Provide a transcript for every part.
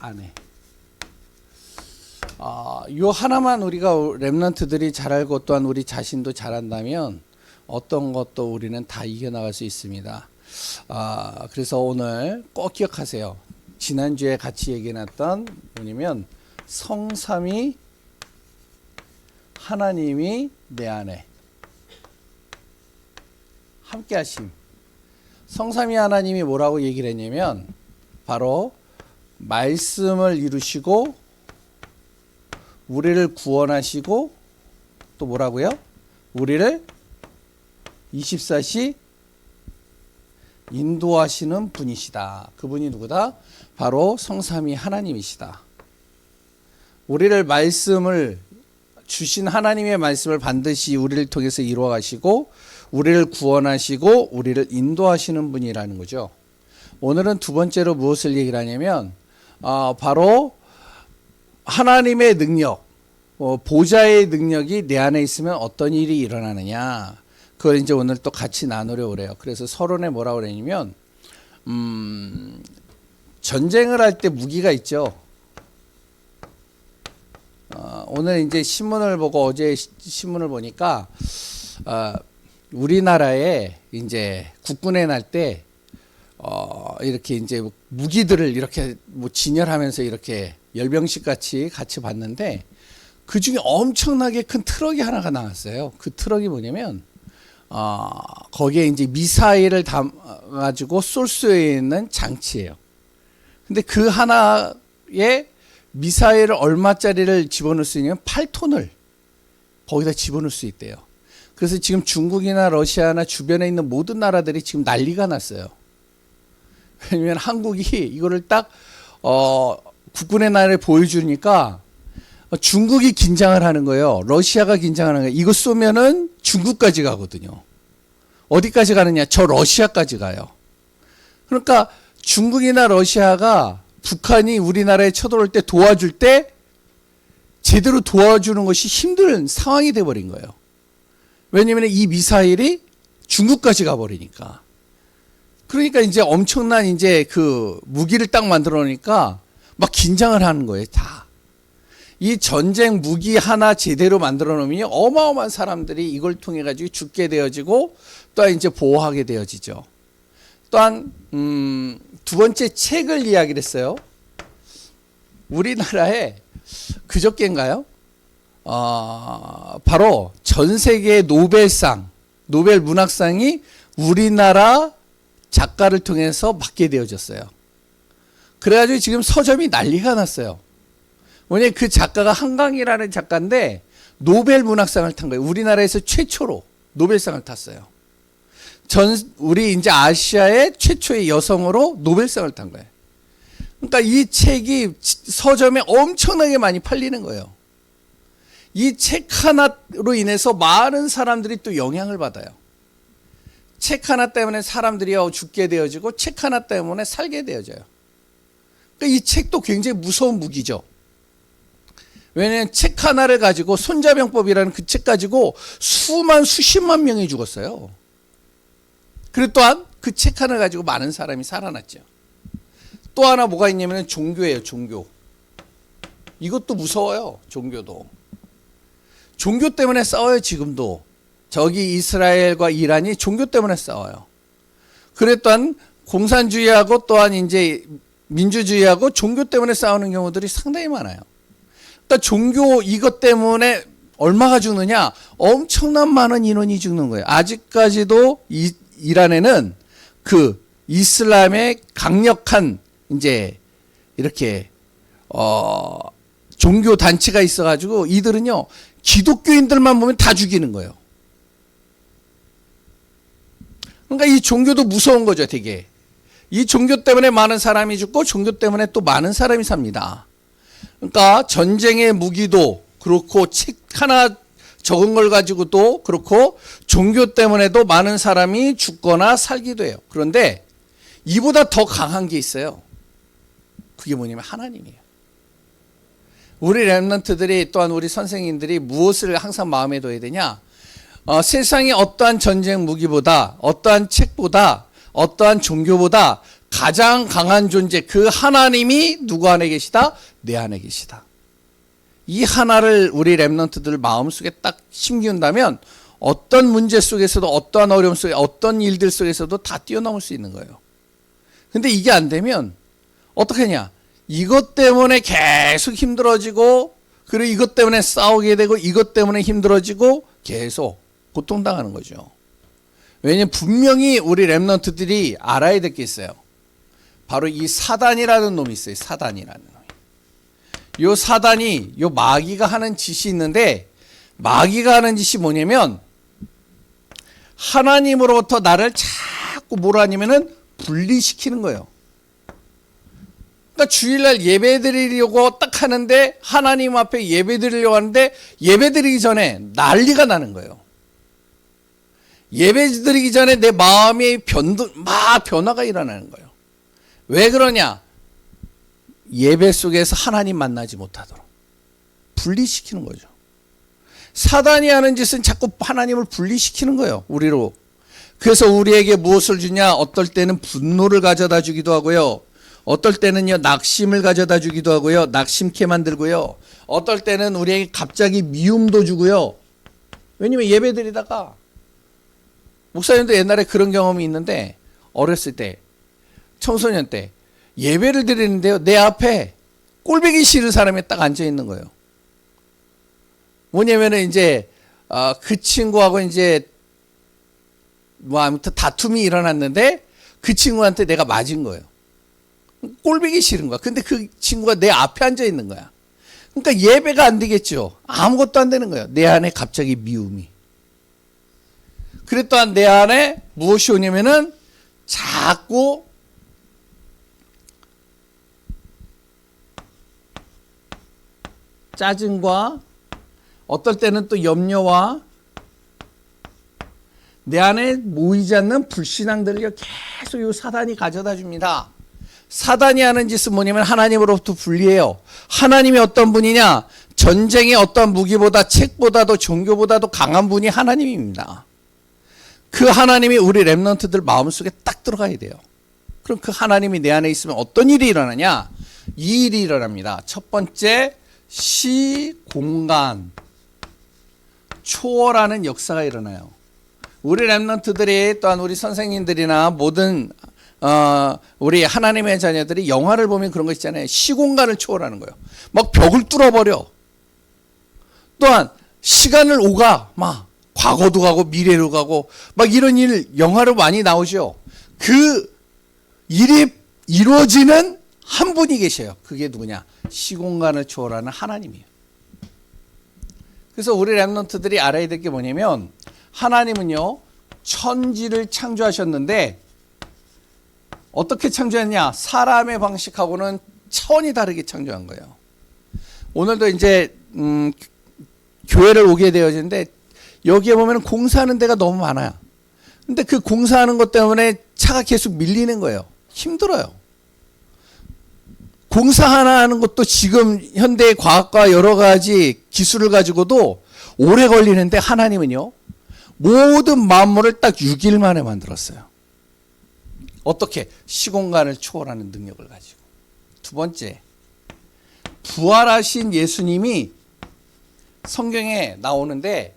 안에. 요 하나만 우리가 렘넌트들이 잘 알고 또한 우리 자신도 잘한다면 어떤 것도 우리는 다 이겨나갈 수 있습니다. 그래서 오늘 꼭 기억하세요. 지난주에 같이 얘기해놨던 뭐냐면 성삼위 하나님이 내 안에 함께 하심. 성삼위 하나님이 뭐라고 얘기를 했냐면 바로 말씀을 이루시고 우리를 구원하시고 또 뭐라고요? 우리를 24시 인도하시는 분이시다. 그분이 누구다? 바로 성삼위 하나님이시다. 우리를 말씀을 주신 하나님의 말씀을 반드시 우리를 통해서 이루어 가시고 우리를 구원하시고 우리를 인도하시는 분이라는 거죠. 오늘은 두 번째로 무엇을 얘기를 하냐면 바로 하나님의 능력, 보좌의 능력이 내 안에 있으면 어떤 일이 일어나느냐. 그걸 이제 오늘 또 같이 나누려고 그래요. 그래서 서론에 뭐라고 그러냐면 전쟁을 할 때 무기가 있죠. 오늘 이제 신문을 보고 어제 신문을 보니까 우리나라에 이제 국군에 날 때 이렇게 이제 무기들을 이렇게 뭐 진열하면서 이렇게 열병식 같이 봤는데 그 중에 엄청나게 큰 트럭이 하나가 나왔어요. 그 트럭이 뭐냐면 거기에 이제 미사일을 담아가지고 쏠 수 있는 장치예요. 근데 그 하나에 미사일을 얼마짜리를 집어넣을 수 있냐면 8톤을 거기다 집어넣을 수 있대요. 그래서 지금 중국이나 러시아나 주변에 있는 모든 나라들이 지금 난리가 났어요. 왜냐면 한국이 이거를 딱 국군의 날에 보여주니까 중국이 긴장을 하는 거예요. 러시아가 긴장하는 거예요. 이거 쏘면은 중국까지 가거든요. 어디까지 가느냐? 저 러시아까지 가요. 그러니까 중국이나 러시아가 북한이 우리나라에 쳐들어올 때 도와줄 때 제대로 도와주는 것이 힘든 상황이 돼버린 거예요. 왜냐면 이 미사일이 중국까지 가버리니까. 그러니까 이제 엄청난 이제 그 무기를 딱 만들어 놓으니까 막 긴장을 하는 거예요, 다. 이 전쟁 무기 하나 제대로 만들어 놓으면 어마어마한 사람들이 이걸 통해 가지고 죽게 되어지고 또한 이제 보호하게 되어지죠. 또한 두 번째 책을 이야기를 했어요. 우리나라에 그저께인가요? 바로 전 세계 노벨상, 노벨 문학상이 우리나라 작가를 통해서 받게 되어졌어요. 그래가지고 지금 서점이 난리가 났어요. 왜냐면 그 작가가 한강이라는 작가인데 노벨 문학상을 탄 거예요. 우리나라에서 최초로 노벨상을 탔어요. 우리 이제 아시아의 최초의 여성으로 노벨상을 탄 거예요. 그러니까 이 책이 서점에 엄청나게 많이 팔리는 거예요. 이 책 하나로 인해서 많은 사람들이 또 영향을 받아요. 책 하나 때문에 사람들이 죽게 되어지고 책 하나 때문에 살게 되어져요. 그러니까 이 책도 굉장히 무서운 무기죠. 왜냐하면 책 하나를 가지고 손자병법이라는 그 책 가지고 수십만 명이 죽었어요. 그리고 또한 그 책 하나 가지고 많은 사람이 살아났죠. 또 하나 뭐가 있냐면 종교예요. 종교. 이것도 무서워요. 종교도. 종교 때문에 싸워요. 지금도. 저기 이스라엘과 이란이 종교 때문에 싸워요. 그래 또한 공산주의하고 또한 이제 민주주의하고 종교 때문에 싸우는 경우들이 상당히 많아요. 그러니까 종교 이것 때문에 얼마가 죽느냐? 엄청난 많은 인원이 죽는 거예요. 아직까지도 이란에는 그 이슬람의 강력한 이제 이렇게 종교 단체가 있어가지고 이들은요 기독교인들만 보면 다 죽이는 거예요. 그러니까 이 종교도 무서운 거죠, 되게. 이 종교 때문에 많은 사람이 죽고 종교 때문에 또 많은 사람이 삽니다. 그러니까 전쟁의 무기도 그렇고 책 하나 적은 걸 가지고도 그렇고 종교 때문에도 많은 사람이 죽거나 살기도 해요. 그런데 이보다 더 강한 게 있어요. 그게 뭐냐면 하나님이에요. 우리 렘넌트들이 또한 우리 선생님들이 무엇을 항상 마음에 둬야 되냐? 세상의 어떠한 전쟁 무기보다 어떠한 책보다 어떠한 종교보다 가장 강한 존재, 그 하나님이 누구 안에 계시다? 내 안에 계시다. 이 하나를 우리 렘넌트들 마음속에 딱 심기운다면 어떤 문제 속에서도, 어떠한 어려움 속에, 어떤 일들 속에서도 다 뛰어넘을 수 있는 거예요. 근데 이게 안 되면 어떻게 하냐? 이것 때문에 계속 힘들어지고, 그리고 이것 때문에 싸우게 되고, 이것 때문에 힘들어지고 계속 고통당하는 거죠. 왜냐면 분명히 우리 렘넌트들이 알아야 될 게 있어요. 바로 이 사단이라는 놈이 있어요. 사단이라는 놈이. 요 사단이, 요 마귀가 하는 짓이 있는데, 마귀가 하는 짓이 뭐냐면 하나님으로부터 나를 자꾸 뭐라 하냐면은 분리시키는 거예요. 그러니까 주일날 예배 드리려고 딱 하는데, 하나님 앞에 예배 드리려고 하는데 예배 드리기 전에 난리가 나는 거예요. 예배 드리기 전에 내 마음이 변화가 일어나는 거예요. 왜 그러냐? 예배 속에서 하나님 만나지 못하도록 분리시키는 거죠. 사단이 하는 짓은 자꾸 하나님을 분리시키는 거예요. 우리로. 그래서 우리에게 무엇을 주냐? 어떨 때는 분노를 가져다 주기도 하고요. 어떨 때는요, 낙심을 가져다 주기도 하고요. 낙심케 만들고요. 어떨 때는 우리에게 갑자기 미움도 주고요. 왜냐면 예배 드리다가, 목사님도 옛날에 그런 경험이 있는데, 어렸을 때, 청소년 때 예배를 드리는데요, 내 앞에 꼴보기 싫은 사람이 딱 앉아 있는 거예요. 뭐냐면은 이제 그 친구하고 이제 뭐 아무튼 다툼이 일어났는데 그 친구한테 내가 맞은 거예요. 꼴보기 싫은 거야. 근데 그 친구가 내 앞에 앉아 있는 거야. 그러니까 예배가 안 되겠죠. 아무것도 안 되는 거예요. 내 안에 갑자기 미움이. 그래 또한 내 안에 무엇이 오냐면은 자꾸 짜증과 어떨 때는 또 염려와 내 안에 모이지 않는 불신앙들을 계속 이 사단이 가져다 줍니다. 사단이 하는 짓은 뭐냐면 하나님으로부터 분리해요. 하나님이 어떤 분이냐? 전쟁의 어떤 무기보다, 책보다도, 종교보다도 강한 분이 하나님입니다. 그 하나님이 우리 렘넌트들 마음속에 딱 들어가야 돼요. 그럼 그 하나님이 내 안에 있으면 어떤 일이 일어나냐? 이 일이 일어납니다. 첫 번째, 시공간 초월하는 역사가 일어나요. 우리 렘넌트들이, 또한 우리 선생님들이나 모든 우리 하나님의 자녀들이 영화를 보면 그런 거 있잖아요. 시공간을 초월하는 거예요. 막 벽을 뚫어버려. 또한 시간을 오가, 막 과거도 가고 미래로 가고 막 이런 일 영화로 많이 나오죠. 그 일이 이루어지는 한 분이 계셔요. 그게 누구냐? 시공간을 초월하는 하나님이에요. 그래서 우리 렘넌트들이 알아야 될 게 뭐냐면, 하나님은요 천지를 창조하셨는데 어떻게 창조했냐? 사람의 방식하고는 차원이 다르게 창조한 거예요. 오늘도 이제 교회를 오게 되어지는데 여기에 보면 공사하는 데가 너무 많아요. 근데 그 공사하는 것 때문에 차가 계속 밀리는 거예요. 힘들어요. 공사 하나 하는 것도 지금 현대의 과학과 여러 가지 기술을 가지고도 오래 걸리는데, 하나님은요 모든 만물을 딱 6일 만에 만들었어요. 어떻게? 시공간을 초월하는 능력을 가지고. 두 번째, 부활하신 예수님이 성경에 나오는데,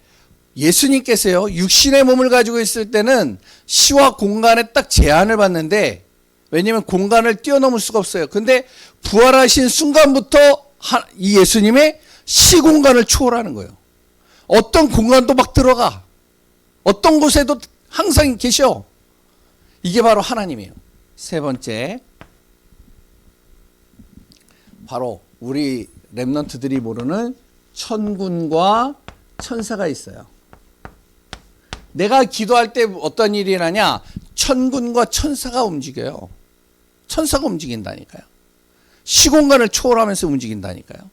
예수님께서요 육신의 몸을 가지고 있을 때는 시와 공간에 딱 제한을 받는데, 왜냐하면 공간을 뛰어넘을 수가 없어요. 근데 부활하신 순간부터 이 예수님의 시공간을 초월하는 거예요. 어떤 공간도 막 들어가. 어떤 곳에도 항상 계셔. 이게 바로 하나님이에요. 세 번째, 바로 우리 렘넌트들이 모르는 천군과 천사가 있어요. 내가 기도할 때 어떤 일이 일어나냐? 천군과 천사가 움직여요. 천사가 움직인다니까요. 시공간을 초월하면서 움직인다니까요.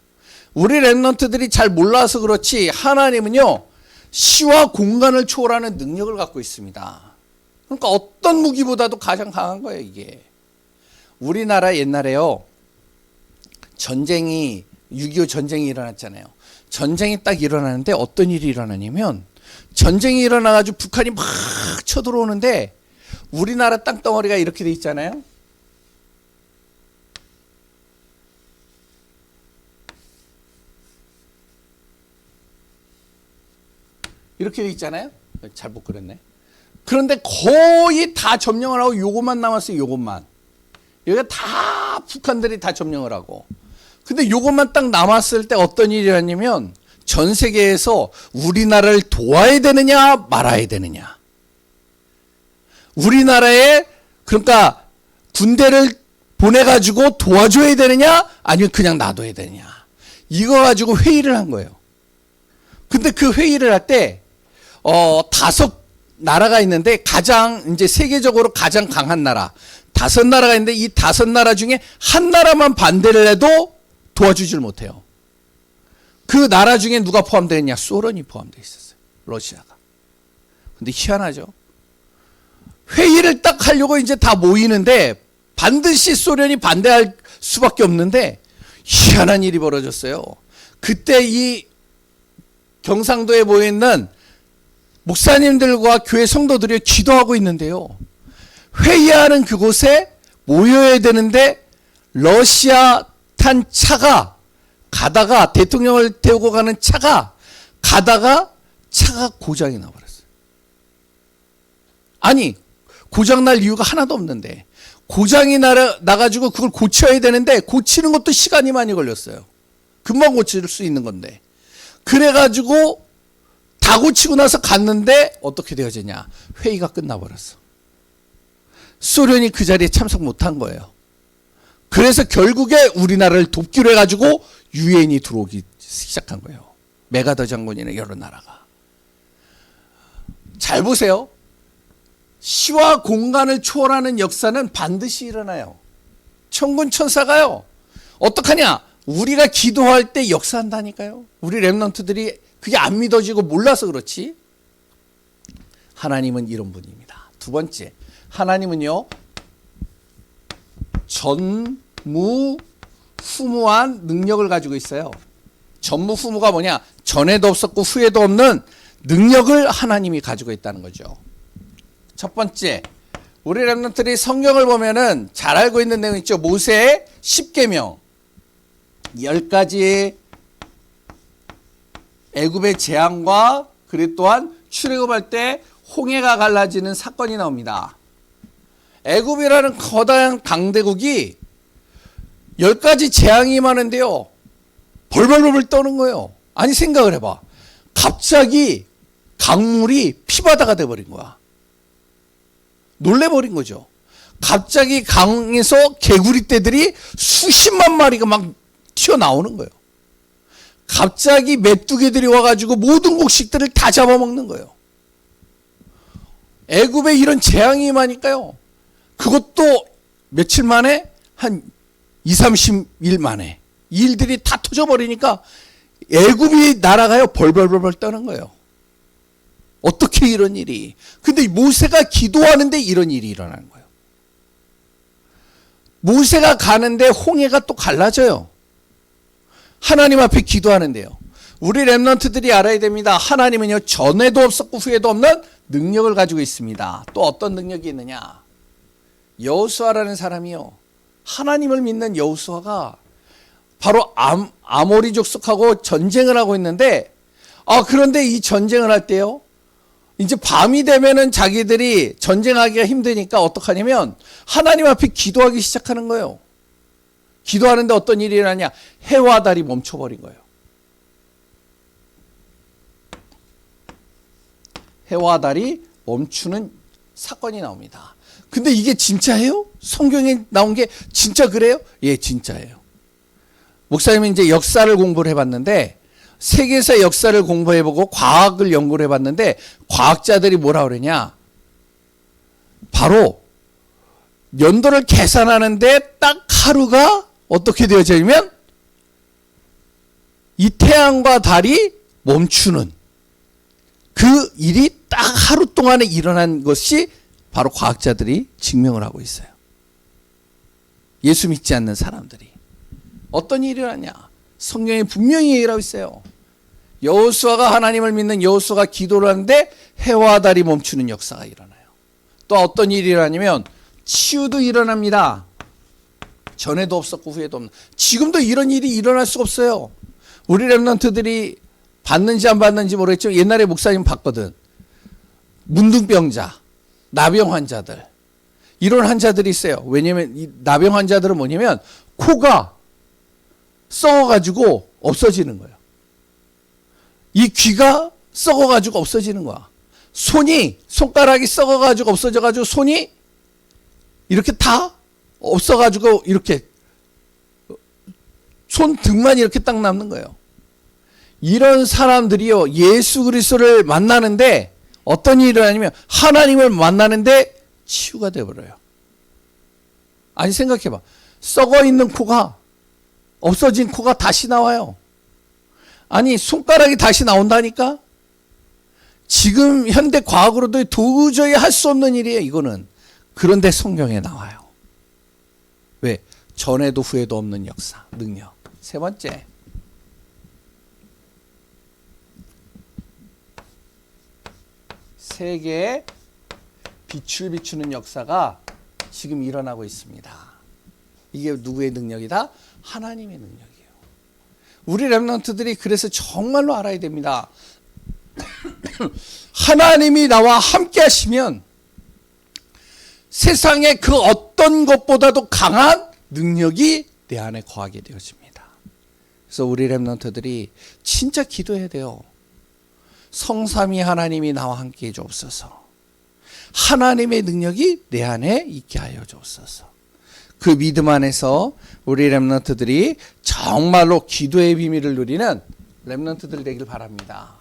우리 렘넌트들이 잘 몰라서 그렇지, 하나님은요 시와 공간을 초월하는 능력을 갖고 있습니다. 그러니까 어떤 무기보다도 가장 강한 거예요. 이게 우리나라 옛날에요 전쟁이, 6.25 전쟁이 일어났잖아요. 전쟁이 딱 일어나는데 어떤 일이 일어나냐면, 전쟁이 일어나가지고 북한이 막 쳐들어오는데 우리나라 땅덩어리가 이렇게 돼 있잖아요. 이렇게 돼 있잖아요. 잘못 그렸네. 그런데 거의 다 점령을 하고 요것만 남았어요. 요것만. 여기가 다 북한들이 다 점령을 하고. 근데 요것만 딱 남았을 때 어떤 일이 일어나냐면 전 세계에서 우리나라를 도와야 되느냐 말아야 되느냐. 우리나라에 그러니까 군대를 보내가지고 도와줘야 되느냐 아니면 그냥 놔둬야 되느냐. 이거 가지고 회의를 한 거예요. 근데 그 회의를 할 때 5나라가 있는데 가장 이제 세계적으로 가장 강한 나라 5나라가 있는데 이 5나라 중에 한 나라만 반대를 해도 도와주질 못해요. 그 나라 중에 누가 포함되어 있냐? 소련이 포함되어 있었어요. 러시아가. 근데 희한하죠. 회의를 딱 하려고 이제 다 모이는데 반드시 소련이 반대할 수밖에 없는데 희한한 일이 벌어졌어요. 그때 이 경상도에 모여있는 목사님들과 교회 성도들이 기도하고 있는데요. 회의하는 그곳에 모여야 되는데 러시아 탄 차가 가다가 대통령을 태우고 가는 차가 가다가 차가 고장이 나버렸어요. 아니 고장날 이유가 하나도 없는데 고장이 나가지고 그걸 고쳐야 되는데 고치는 것도 시간이 많이 걸렸어요. 금방 고칠 수 있는 건데 그래가지고 다 고치고 나서 갔는데 어떻게 되어지냐. 회의가 끝나버렸어. 소련이 그 자리에 참석 못한 거예요. 그래서 결국에 우리나라를 돕기로 해가지고 유엔이 들어오기 시작한 거예요. 메가더 장군이나 여러 나라가. 잘 보세요. 시와 공간을 초월하는 역사는 반드시 일어나요. 천군 천사가요. 어떡하냐? 우리가 기도할 때 역사한다니까요. 우리 렘넌트들이 그게 안 믿어지고 몰라서 그렇지. 하나님은 이런 분입니다. 두 번째, 하나님은요. 전무후무한 능력을 가지고 있어요. 전무후무가 뭐냐? 전에도 없었고 후에도 없는 능력을 하나님이 가지고 있다는 거죠. 첫 번째, 우리 렘넌트들이 성경을 보면은 잘 알고 있는 내용 있죠. 모세의 10계명 10가지 애굽의 재앙과 그리고 또한 출애굽할 때 홍해가 갈라지는 사건이 나옵니다. 애굽이라는 커다란 강대국이 10가지 재앙이 많은데요. 벌벌벌 떠는 거예요. 아니 생각을 해봐. 갑자기 강물이 피바다가 돼버린 거야. 놀래버린 거죠. 갑자기 강에서 개구리떼들이 수십만 마리가 막 튀어나오는 거예요. 갑자기 메뚜기들이 와가지고 모든 곡식들을 다 잡아먹는 거예요. 애굽에 이런 재앙이 많으니까요. 그것도 며칠 만에 한 2-30일 만에 이 일들이 다 터져버리니까 애굽이 나라가요 벌벌벌 떠는 거예요. 어떻게 이런 일이. 근데 모세가 기도하는데 이런 일이 일어나는 거예요. 모세가 가는데 홍해가 또 갈라져요. 하나님 앞에 기도하는데요. 우리 렘넌트들이 알아야 됩니다. 하나님은요 전에도 없었고 후에도 없는 능력을 가지고 있습니다. 또 어떤 능력이 있느냐. 여호수아라는 사람이요. 하나님을 믿는 여호수아가 바로 아모리 족속하고 전쟁을 하고 있는데 그런데 이 전쟁을 할 때요. 이제 밤이 되면은 자기들이 전쟁하기가 힘드니까 어떡하냐면 하나님 앞에 기도하기 시작하는 거예요. 기도하는데 어떤 일이 일어나냐. 해와 달이 멈춰버린 거예요. 해와 달이 멈추는 사건이 나옵니다. 근데 이게 진짜예요? 성경에 나온 게 진짜 그래요? 예, 진짜예요. 목사님은 이제 역사를 공부를 해봤는데 세계사 역사를 공부해보고 과학을 연구를 해봤는데 과학자들이 뭐라 그러냐. 바로 연도를 계산하는데 딱 하루가 어떻게 되어지냐면 이 태양과 달이 멈추는 그 일이 딱 하루 동안에 일어난 것이 바로 과학자들이 증명을 하고 있어요. 예수 믿지 않는 사람들이. 어떤 일이 일어나냐. 성경에 분명히 얘기를 하고 있어요. 여호수아가 하나님을 믿는 여호수아가 기도를 하는데 해와 달이 멈추는 역사가 일어나요. 또 어떤 일이 일어나냐면 치유도 일어납니다. 전에도 없었고 후에도 없는. 지금도 이런 일이 일어날 수가 없어요. 우리 렘넌트들이 받는지 안 받는지 모르겠지만 옛날에 목사님 봤거든. 문둥병자, 나병 환자들. 이런 환자들이 있어요. 왜냐면 이 나병 환자들은 뭐냐면 코가 썩어가지고 없어지는 거예요. 이 귀가 썩어가지고 없어지는 거야. 손가락이 썩어가지고 없어져가지고 손이 이렇게 다 없어가지고 이렇게 손등만 이렇게 딱 남는 거예요. 이런 사람들이요, 예수 그리스도를 만나는데 어떤 일이 일어나냐면 하나님을 만나는데 치유가 되어버려요. 아니 생각해봐. 썩어 있는 코가, 없어진 코가 다시 나와요. 아니 손가락이 다시 나온다니까. 지금 현대 과학으로도 도저히 할 수 없는 일이에요, 이거는. 그런데 성경에 나와요. 왜? 전에도 후에도 없는 역사, 능력. 세 번째, 세계에 빛을 비추는 역사가 지금 일어나고 있습니다. 이게 누구의 능력이다? 하나님의 능력이에요. 우리 렘넌트들이 그래서 정말로 알아야 됩니다. 하나님이 나와 함께 하시면 세상의 그 어떤 것보다도 강한 능력이 내 안에 거하게 되어집니다. 그래서 우리 렘넌트들이 진짜 기도해야 돼요. 성삼위 하나님이 나와 함께 해 주옵소서. 하나님의 능력이 내 안에 있게 하여 주옵소서. 그 믿음 안에서 우리 렘넌트들이 정말로 기도의 비밀을 누리는 렘넌트들 되길 바랍니다.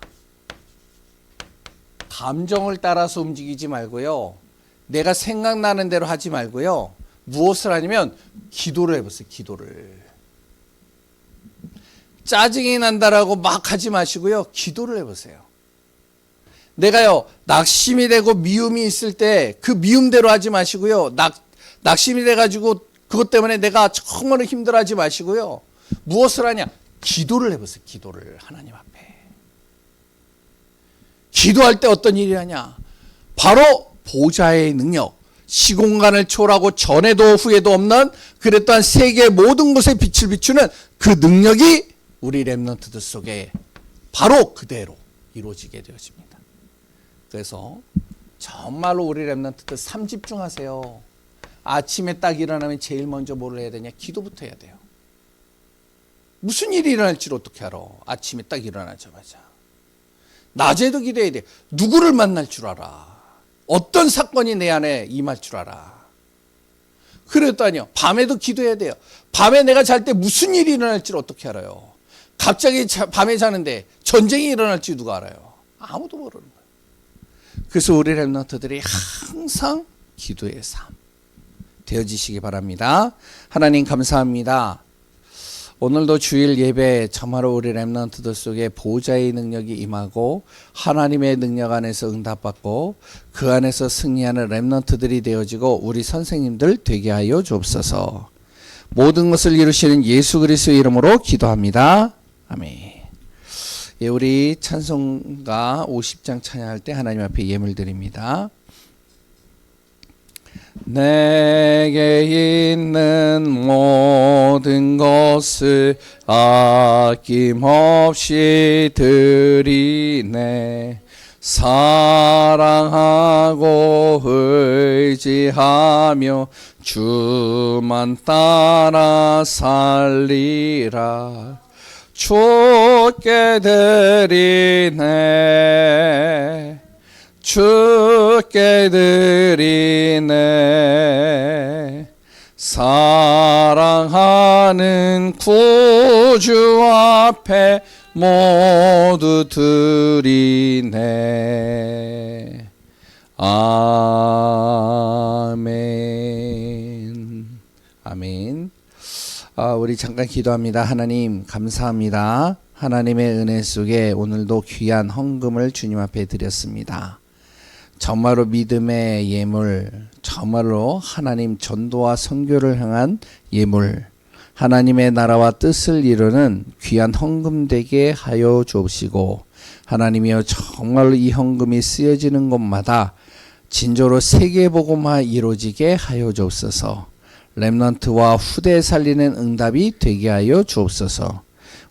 감정을 따라서 움직이지 말고요. 내가 생각나는 대로 하지 말고요. 무엇을 하냐면 기도를 해보세요. 기도를. 짜증이 난다라고 막 하지 마시고요. 기도를 해보세요. 내가요, 낙심이 되고 미움이 있을 때 그 미움대로 하지 마시고요. 낙심이 돼가지고 그것 때문에 내가 정말 힘들어하지 마시고요. 무엇을 하냐? 기도를 해보세요. 기도를 하나님 앞에. 기도할 때 어떤 일이 하냐? 바로 보좌의 능력, 시공간을 초월하고 전에도 후에도 없는 그랬던 세계의 모든 곳에 빛을 비추는 그 능력이 우리 렘넌트들 속에 바로 그대로 이루어지게 되어집니다. 그래서 정말로 우리 렘넌트들 삶 집중하세요. 아침에 딱 일어나면 제일 먼저 뭘 해야 되냐? 기도부터 해야 돼요. 무슨 일이 일어날지 어떻게 알아? 아침에 딱 일어나자마자. 낮에도 기도해야 돼. 누구를 만날 줄 알아. 어떤 사건이 내 안에 임할 줄 알아. 그랬더니요. 밤에도 기도해야 돼요. 밤에 내가 잘 때 무슨 일이 일어날지 어떻게 알아요? 갑자기 밤에 자는데 전쟁이 일어날지 누가 알아요? 아무도 모르는 거예요. 그래서 우리 렘넌트들이 항상 기도의 삶 되어지시기 바랍니다. 하나님 감사합니다. 오늘도 주일 예배 정말로 우리 렘넌트들 속에 보좌의 능력이 임하고 하나님의 능력 안에서 응답받고 그 안에서 승리하는 렘넌트들이 되어지고 우리 선생님들 되게 하여 주옵소서. 모든 것을 이루시는 예수 그리스도의 이름으로 기도합니다. 아멘. 예, 우리 찬송가 50장 찬양할 때 하나님 앞에 예물 드립니다. 내게 있는 모든 것을 아낌없이 드리네. 사랑하고 의지하며 주만 따라 살리라. 주께 드리네. 주께 드리네. 사랑하는 구주 앞에 모두 드리네. 아멘. 아멘. 우리 잠깐 기도합니다. 하나님 감사합니다. 하나님의 은혜 속에 오늘도 귀한 헌금을 주님 앞에 드렸습니다. 정말로 믿음의 예물, 정말로 하나님 전도와 선교를 향한 예물, 하나님의 나라와 뜻을 이루는 귀한 헌금 되게 하여 주옵시고, 하나님이여 정말로 이 헌금이 쓰여지는 곳마다 진조로 세계복음화 이루어지게 하여 주옵소서. 렘넌트와 후대 살리는 응답이 되게 하여 주옵소서.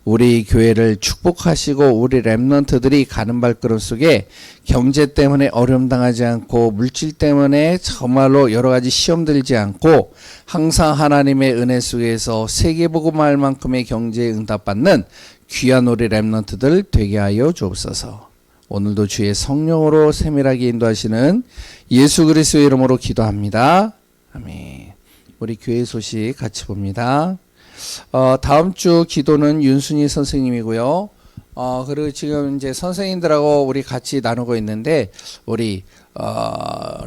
우리 교회를 축복하시고 우리 렘넌트들이 가는 발걸음 속에 경제 때문에 어려움 당하지 않고 물질 때문에 정말로 여러 가지 시험 들지 않고 항상 하나님의 은혜 속에서 세계복음할 만큼의 경제에 응답받는 귀한 우리 렘넌트들 되게 하여 주옵소서. 오늘도 주의 성령으로 세밀하게 인도하시는 예수 그리스도의 이름으로 기도합니다. 아멘. 우리 교회 소식 같이 봅니다. 다음 주 기도는 윤순희 선생님이고요. 그리고 지금 이제 선생님들하고 우리 같이 나누고 있는데 우리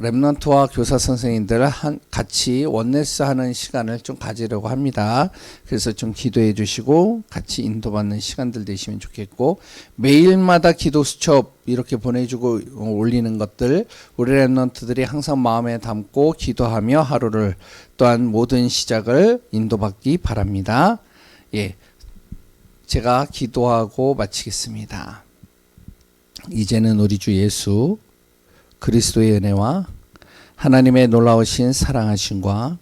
렘넌트와 교사 선생님들 같이 원네스 하는 시간을 좀 가지려고 합니다. 그래서 좀 기도해 주시고 같이 인도받는 시간들 되시면 좋겠고, 매일마다 기도 수첩 이렇게 보내주고 올리는 것들 우리 렘넌트들이 항상 마음에 담고 기도하며 하루를 또한 모든 시작을 인도받기 바랍니다. 예, 제가 기도하고 마치겠습니다. 이제는 우리 주 예수 그리스도의 은혜와 하나님의 놀라우신 사랑하심과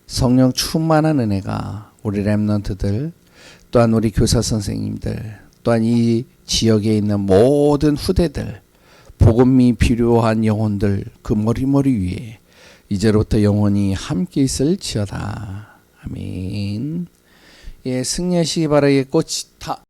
성령 충만한 은혜가 우리 렘넌트들 또한 우리 교사 선생님들 또한 이 지역에 있는 모든 후대들 복음이 필요한 영혼들 그 머리머리 위에 이제로부터 영원히 함께 있을지어다. 아멘. 예, 승리하시기 바라겠고